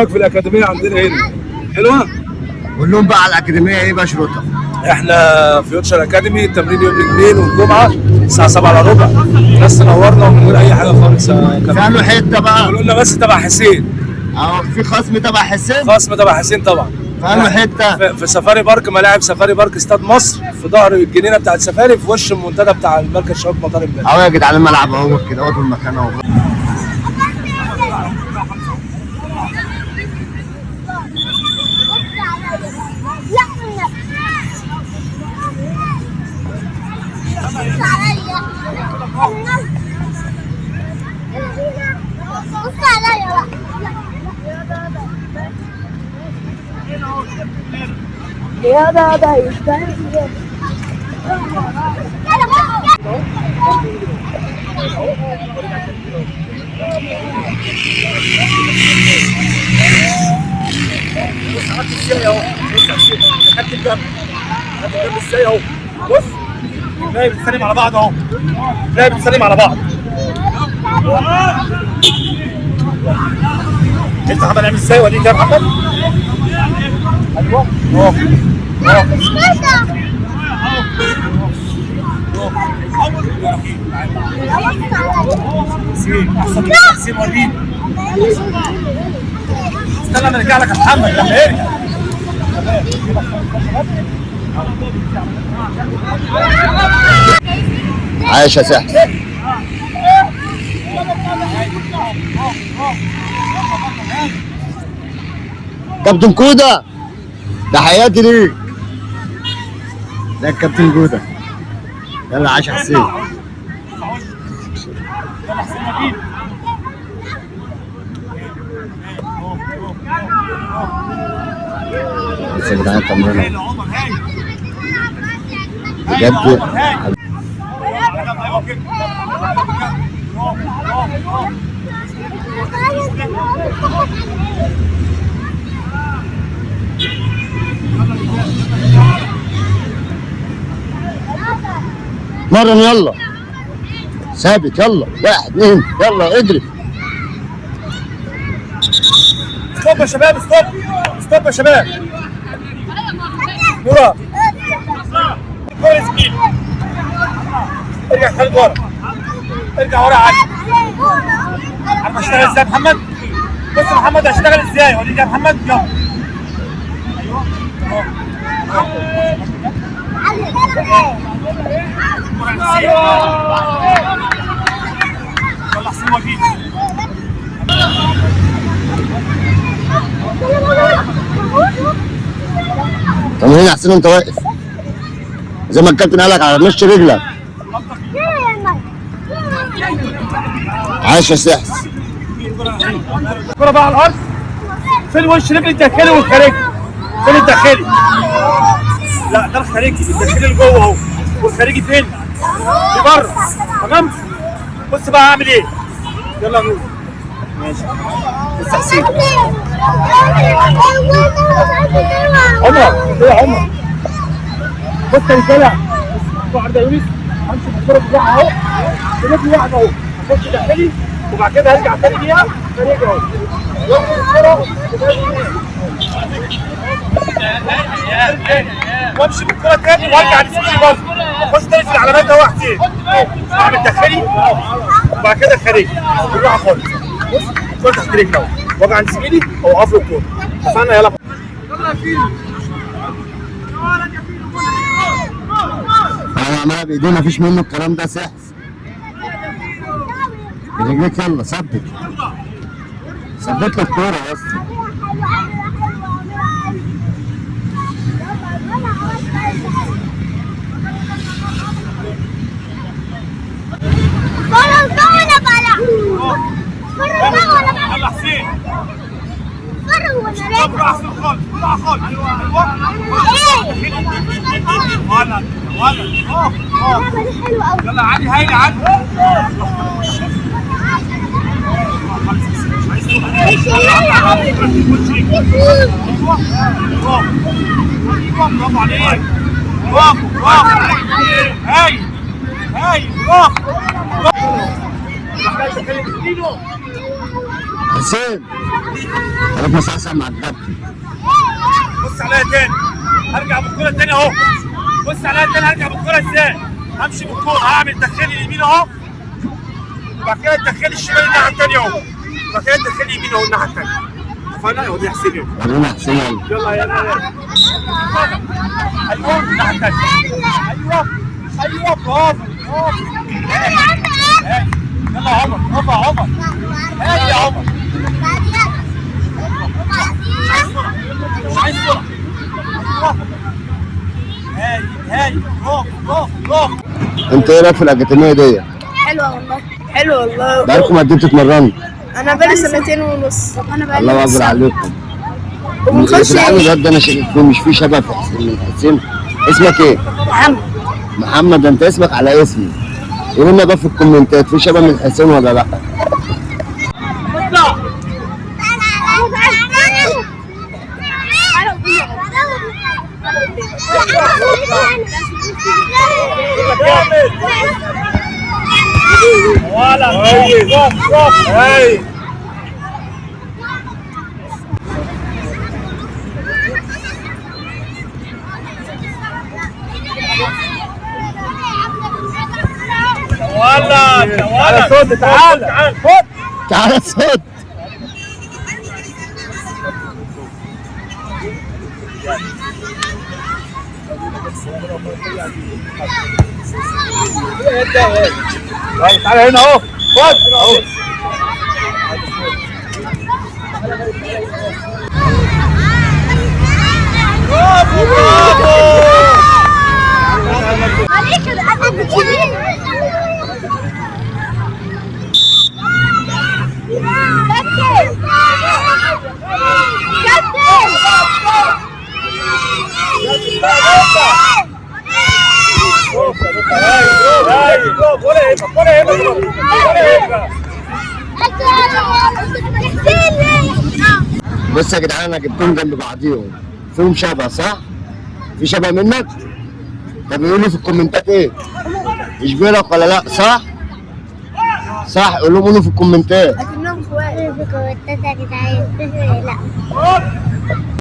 في الأكاديمية عندنا هنا حلوة؟ قول لهم بقى على الأكاديمية إيه بقى شروطها؟ احنا فيوتشر أكاديمي، التمرين يوم الاثنين والجمعة الساعة 7:15. الناس تنورنا ومن غير أي حاجة خالص. فعلوا حتة بقى. قولوا لنا بس تبع حسين. في خصم تبع حسين؟ خصم تبع حسين طبعا. فعلوا حتة. في سفاري بارك، ملاعب سفاري بارك استاد مصر، في ظهر الجنينة بتاعت سفاري، في وش المنتدى بتاع المركز شباب مطار امبارح. أهو يا جدعان الملعب أهو كده أهو في المكان أهو. يا بابا يستنزف. بص عملت ازاي اهو، بص خدت الجنب، خدت الجنب ازاي اهو، بص تلاقي بتسلم على بعض اهو، تلاقي بتسلم على بعض. انت محمد عامل ازاي؟ وريني يا محمد. ايوه اهو حسين وريني. استنى انا ارجع لك يا محمد لما يرجع. عايش يا سحس. كابتن كودا تحياتي ليك. ده الكابتن جودة. يلا عاش حسين. بس يا جدعان التمرين بجد. مرن يلا ثابت يلا 1 2 يلا اجري. ستوب يا شباب، ستوب ستوب يا شباب. نورا كويس كده، ارجع خالد ورا، ارجع ورا عادي. عارف اشتغل ازاي يا محمد؟ بص يا محمد هشتغل ازاي، وريني يا محمد. يلا يلا حسين وجيه. تمرين حسين وانت واقف زي ما الكابتن قال لك على مشي رجلك. عاش يا سحس. الكرة بقى على الارض، فين وش رجل الداخلي والخارجي؟ فين الداخلي؟ لا ده الخارجي، الداخلي اللي جوه اهو، والخارجي فين؟ اللي بره. تمام؟ بص بقى هعمل ايه؟ يلا نور. ماشي. بص يا حسين. عمر، ايه يا عمر؟ بص يا رجاله، بص عرض يا يونس، همشي بالكرة بتاعها اهو، برجلي واحدة اهو، هخش داخلي وبعد كده هرجع تاني بيها خارجي اهو. وامشي بالكرة تاني وارجع لسكيلي برضه، اخش تاني في العلامات اهو حسين. اعمل داخلي وبعد كده خارجي بالراحة خالص. بص الكرة تحت رجلي اهو، واجي عند زميلي اوقف له الكورة. اتفقنا؟ يلا انا عملها بايديه مفيش منه الكلام ده سحس. رجليك يلا ثبت ثبت له الكوره يا اسطى. يلا حسين. بالراحة خالص، بالراحة خالص. ولا يلا عادي هايل عادي. برافو عليك، برافو برافو هايل هايل برافو. حسين خليك مسحسح مع الكابتن. بص عليا تاني، هرجع بالكوره تاني اهو. بص عليا تاني، هرجع بالكوره ازاي؟ همشي بالكوره، هعمل دخلي اليمين اهو، وبعد كده الدخلي الشمال الناحيه التانيه اهو، وبعد كده الدخلي اليمين اهو الناحيه التانيه. اتفقنا؟ اهو دي حسين اهو. ورينا حسين يلا. يلا يلا. ايوه الناحيه التانيه. ايوه ايوه برافو برافو. يلا يا عمر، برافو يا عمر. هادي يا عمر. مش عايز سرعه. هادي هادي، برافو برافو برافو. انت ايه رايك في الاكاديميه دي؟ حلوة والله، حلوة والله. بقالكم قد ايه بتتمرنوا؟ أنا بقالي سنتين ونص. أنا بقالي الله اكبر عليكم. وبنخش في العالم الواد ده انا شايف فيه مش فيه شبه في حسين. اسمك ايه؟ محمد. محمد. ده انت اسمك على اسمي. قولوا لنا بقى في الكومنتات في شبه من حسين ولا لا؟ اطلع. ولا هاي ولا صوت. تعال خد. تعالى صوت. تعال هنا اهو، خد اهو. برافو برافو. عليك الأدب الكبير. بص يا جدعان انا جبتهم جنب بعضيهم فيهم شبه صح؟ في شبه منك؟ طب يقول لي في الكومنتات ايه؟ يشبه لك ولا لا صح؟ صح قول لهم قولوا في الكومنتات. أكنهم اخوات. في كومنتات يا جدعان. لا.